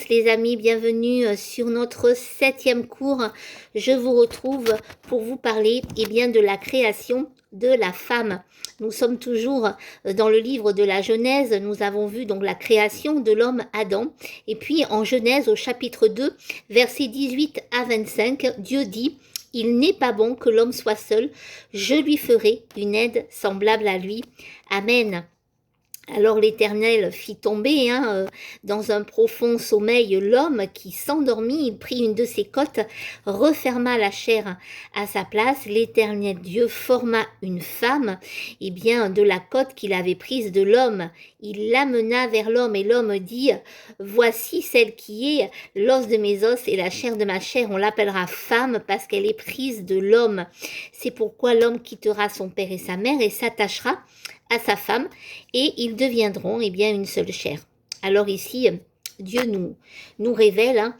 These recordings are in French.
Les amis, bienvenue sur notre 7e cours. Je vous retrouve pour vous parler bien, de la création de la femme. Nous sommes toujours dans le livre de la Genèse. Nous avons vu donc la création de l'homme Adam. Et puis en Genèse au chapitre 2, versets 18 à 25, Dieu dit: il n'est pas bon que l'homme soit seul. Je lui ferai une aide semblable à lui. Amen. Alors l'Éternel fit tomber dans un profond sommeil l'homme qui s'endormit. Il prit une de ses côtes, referma la chair à sa place. L'Éternel Dieu forma une femme de la côte qu'il avait prise de l'homme. Il l'amena vers l'homme et l'homme dit: voici celle qui est l'os de mes os et la chair de ma chair. On l'appellera femme parce qu'elle est prise de l'homme. C'est pourquoi l'homme quittera son père et sa mère et s'attachera à sa femme, et ils deviendront une seule chair. Alors ici, Dieu nous révèle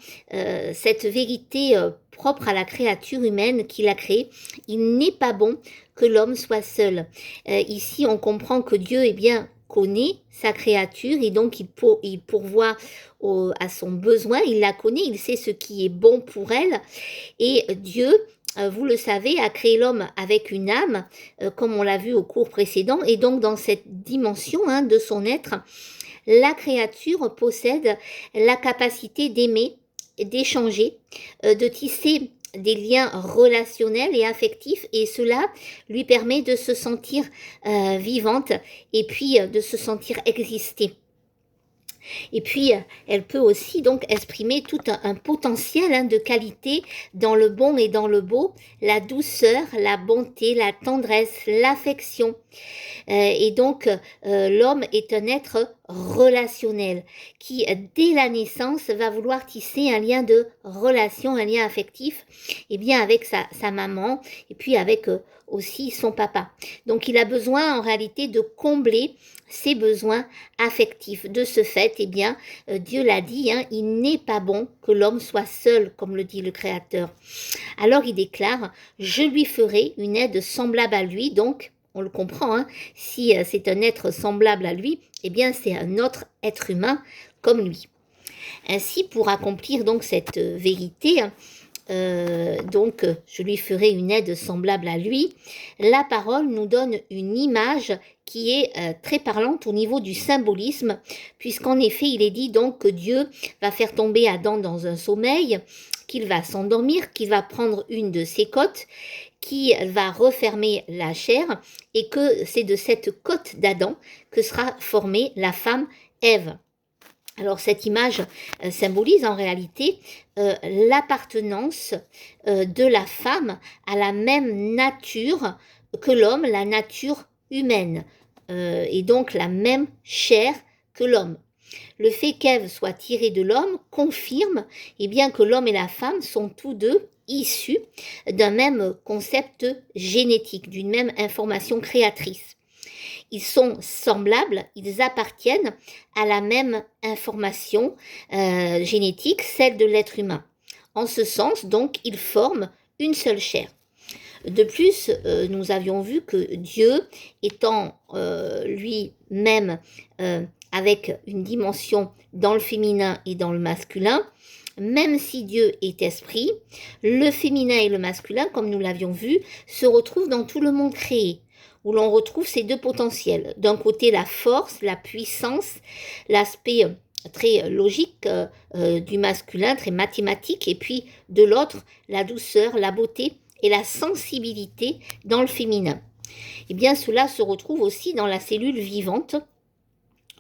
cette vérité propre à la créature humaine qu'il a créée. Il n'est pas bon que l'homme soit seul. Ici, on comprend que Dieu connaît sa créature et donc il pourvoit à son besoin, il la connaît, il sait ce qui est bon pour elle. Et Dieu, vous le savez, a créé l'homme avec une âme, comme on l'a vu au cours précédent, et donc dans cette dimension de son être, la créature possède la capacité d'aimer, d'échanger, de tisser des liens relationnels et affectifs, et cela lui permet de se sentir vivante et puis de se sentir exister. Et puis, elle peut aussi donc exprimer tout un potentiel de qualité dans le bon et dans le beau, la douceur, la bonté, la tendresse, l'affection. Et donc, l'homme est un être relationnel qui, dès la naissance, va vouloir tisser un lien de relation, un lien affectif, avec sa maman et puis avec aussi son papa. Donc, il a besoin en réalité de combler ses besoins affectifs. De ce fait, Dieu l'a dit, il n'est pas bon que l'homme soit seul, comme le dit le Créateur. Alors il déclare: je lui ferai une aide semblable à lui. Donc, on le comprend, si c'est un être semblable à lui, c'est un autre être humain comme lui. Ainsi, pour accomplir donc cette vérité, je lui ferai une aide semblable à lui. La parole nous donne une image qui est très parlante au niveau du symbolisme, puisqu'en effet, il est dit donc que Dieu va faire tomber Adam dans un sommeil, qu'il va s'endormir, qu'il va prendre une de ses côtes, qui va refermer la chair, et que c'est de cette côte d'Adam que sera formée la femme Ève. Alors cette image symbolise en réalité l'appartenance de la femme à la même nature que l'homme, la nature humaine, et donc la même chair que l'homme. Le fait qu'Ève soit tirée de l'homme confirme que l'homme et la femme sont tous deux issus d'un même concept génétique, d'une même information créatrice. Ils sont semblables, ils appartiennent à la même information génétique, celle de l'être humain. En ce sens, donc, ils forment une seule chair. De plus, nous avions vu que Dieu, étant lui-même avec une dimension dans le féminin et dans le masculin, même si Dieu est esprit, le féminin et le masculin, comme nous l'avions vu, se retrouvent dans tout le monde créé, où l'on retrouve ces deux potentiels. D'un côté, la force, la puissance, l'aspect très logique du masculin, très mathématique, et puis de l'autre, la douceur, la beauté et la sensibilité dans le féminin. Cela se retrouve aussi dans la cellule vivante,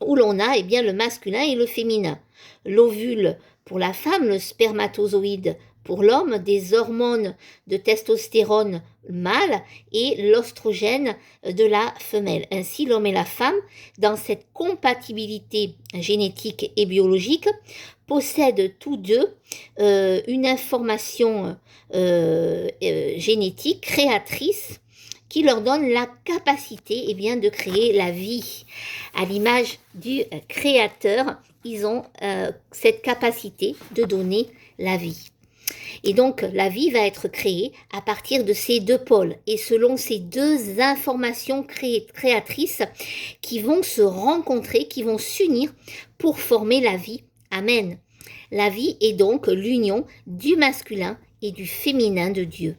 où l'on a le masculin et le féminin. L'ovule pour la femme, le spermatozoïde pour l'homme, des hormones de testostérone mâle et l'ostrogène de la femelle. Ainsi, l'homme et la femme, dans cette compatibilité génétique et biologique, possèdent tous deux une information génétique créatrice qui leur donne la capacité de créer la vie. À l'image du Créateur, ils ont cette capacité de donner la vie. Et donc, la vie va être créée à partir de ces deux pôles et selon ces deux informations créatrices qui vont se rencontrer, qui vont s'unir pour former la vie. Amen. La vie est donc l'union du masculin et du féminin de Dieu.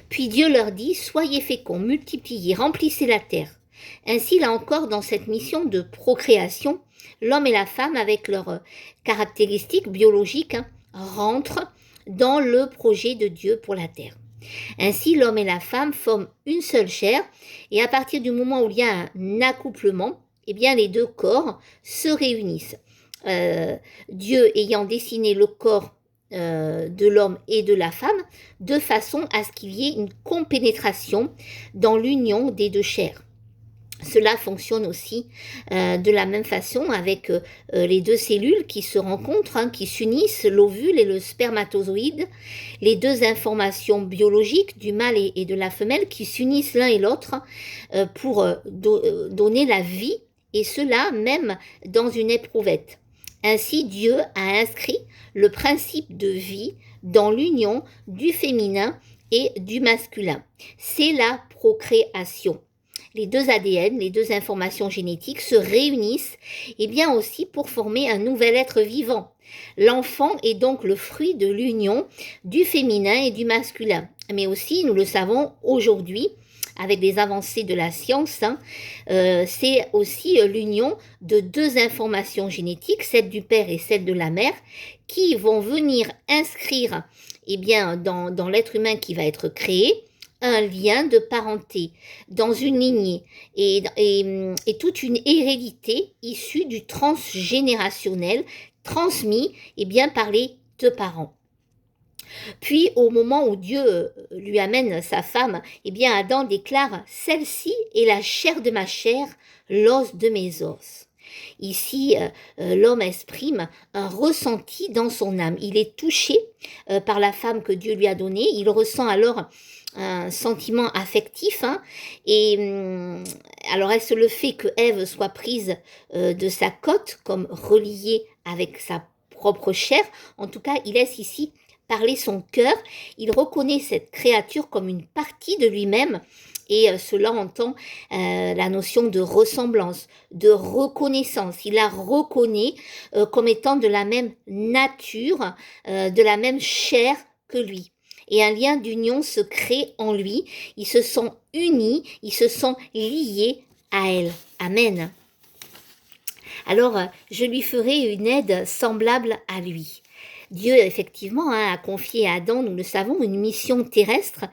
Puis Dieu leur dit, soyez féconds, multipliez, remplissez la terre. Ainsi, là encore, dans cette mission de procréation, l'homme et la femme, avec leurs caractéristiques biologiques, rentrent dans le projet de Dieu pour la terre. Ainsi, l'homme et la femme forment une seule chair, et à partir du moment où il y a un accouplement, eh bien, les deux corps se réunissent. Dieu ayant dessiné le corps de l'homme et de la femme, de façon à ce qu'il y ait une compénétration dans l'union des deux chairs. Cela fonctionne aussi de la même façon avec les deux cellules qui se rencontrent, qui s'unissent, l'ovule et le spermatozoïde, les deux informations biologiques du mâle et de la femelle qui s'unissent l'un et l'autre pour donner la vie, et cela même dans une éprouvette. Ainsi, Dieu a inscrit le principe de vie dans l'union du féminin et du masculin. C'est la procréation. Les deux ADN, les deux informations génétiques se réunissent et bien aussi pour former un nouvel être vivant. L'enfant est donc le fruit de l'union du féminin et du masculin. Mais aussi, nous le savons aujourd'hui, avec les avancées de la science, c'est aussi l'union de deux informations génétiques, celle du père et celle de la mère, qui vont venir inscrire dans l'être humain qui va être créé, un lien de parenté dans une lignée et toute une hérédité issue du transgénérationnel transmis par les deux parents. Puis au moment où Dieu lui amène sa femme, Adam déclare « Celle-ci est la chair de ma chair, l'os de mes os ». Ici, l'homme exprime un ressenti dans son âme. Il est touché par la femme que Dieu lui a donnée. Il ressent alors un sentiment affectif. Alors, est-ce le fait que Ève soit prise de sa côte comme reliée avec sa propre chair? En tout cas, il laisse ici parler son cœur. Il reconnaît cette créature comme une partie de lui-même. Et cela entend la notion de ressemblance, de reconnaissance. Il la reconnaît comme étant de la même nature, de la même chair que lui. Et un lien d'union se crée en lui. Ils se sont unis, ils se sont liés à elle. Amen. Alors, je lui ferai une aide semblable à lui. Dieu, effectivement, a confié à Adam, nous le savons, une mission terrestre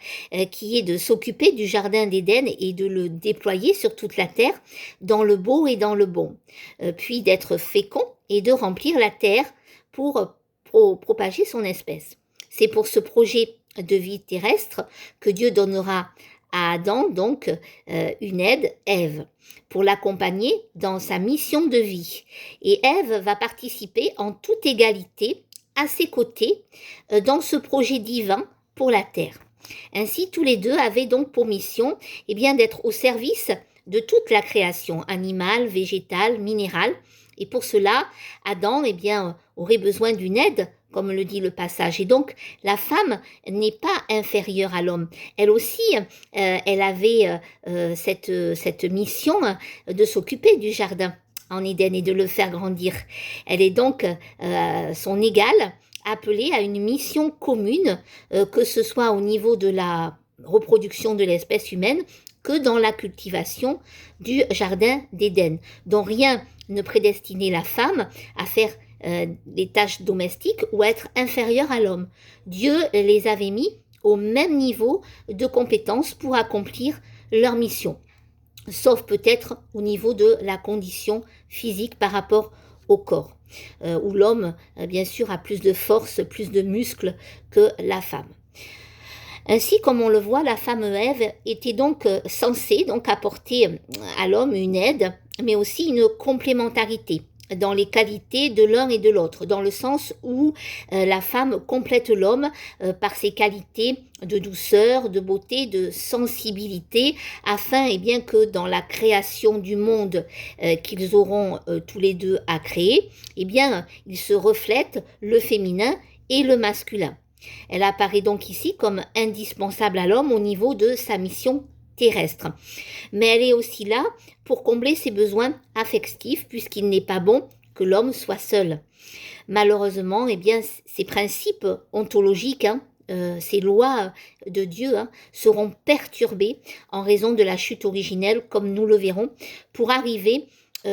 qui est de s'occuper du jardin d'Éden et de le déployer sur toute la terre, dans le beau et dans le bon. Puis d'être fécond et de remplir la terre pour propager son espèce. C'est pour ce projet de vie terrestre que Dieu donnera à Adam, donc, une aide, Ève, pour l'accompagner dans sa mission de vie. Et Ève va participer en toute égalité à ses côtés dans ce projet divin pour la terre. Ainsi, tous les deux avaient donc pour mission d'être au service de toute la création, animale, végétale, minérale. Et pour cela, Adam aurait besoin d'une aide, comme le dit le passage. Et donc, la femme n'est pas inférieure à l'homme. Elle aussi, elle avait cette mission de s'occuper du jardin en Éden et de le faire grandir. Elle est donc son égale, appelée à une mission commune, que ce soit au niveau de la reproduction de l'espèce humaine que dans la cultivation du jardin d'Éden, dont rien ne prédestinait la femme à faire les tâches domestiques ou à être inférieure à l'homme. Dieu les avait mis au même niveau de compétences pour accomplir leur mission, sauf peut-être au niveau de la condition physique par rapport au corps, où l'homme, bien sûr, a plus de force, plus de muscles que la femme. Ainsi, comme on le voit, la femme Ève était donc censée apporter à l'homme une aide, mais aussi une complémentarité dans les qualités de l'un et de l'autre, dans le sens où la femme complète l'homme par ses qualités de douceur, de beauté, de sensibilité, afin que dans la création du monde qu'ils auront tous les deux à créer, il se reflète le féminin et le masculin. Elle apparaît donc ici comme indispensable à l'homme au niveau de sa mission terrestre. Mais elle est aussi là pour combler ses besoins affectifs, puisqu'il n'est pas bon que l'homme soit seul. Malheureusement, eh bien, ces principes ontologiques, ces lois de Dieu seront perturbées en raison de la chute originelle, comme nous le verrons, pour arriver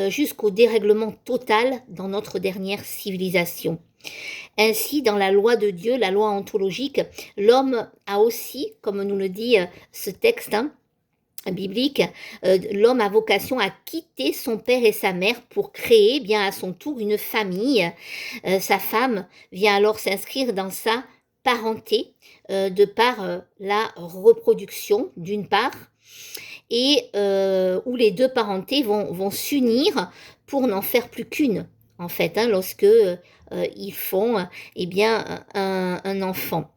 jusqu'au dérèglement total dans notre dernière civilisation. Ainsi, dans la loi de Dieu, la loi ontologique, l'homme a aussi, comme nous le dit ce texte biblique, l'homme a vocation à quitter son père et sa mère pour créer bien à son tour une famille. Sa femme vient alors s'inscrire dans sa parenté de par la reproduction d'une part, et où les deux parentés vont s'unir pour n'en faire plus qu'une, en fait, lorsque ils font eh bien, un enfant.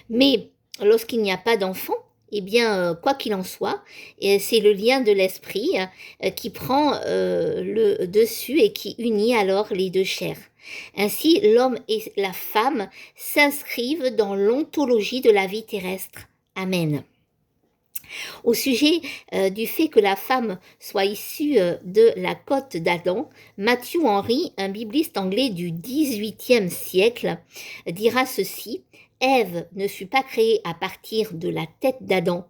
Mais lorsqu'il n'y a pas d'enfant, eh bien, quoi qu'il en soit, c'est le lien de l'esprit qui prend le dessus et qui unit alors les deux chairs. Ainsi, l'homme et la femme s'inscrivent dans l'ontologie de la vie terrestre. Amen. Au sujet du fait que la femme soit issue de la côte d'Adam, Matthew Henry, un bibliste anglais du XVIIIe siècle, dira ceci: « Ève ne fut pas créée à partir de la tête d'Adam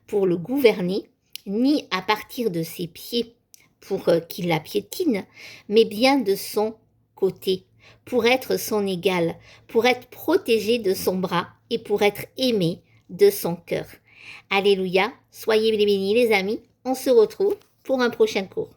pour le gouverner, ni à partir de ses pieds pour qu'il la piétine, mais bien de son côté, pour être son égale, pour être protégée de son bras et pour être aimée de son cœur. » Alléluia, soyez bénis les amis, on se retrouve pour un prochain cours.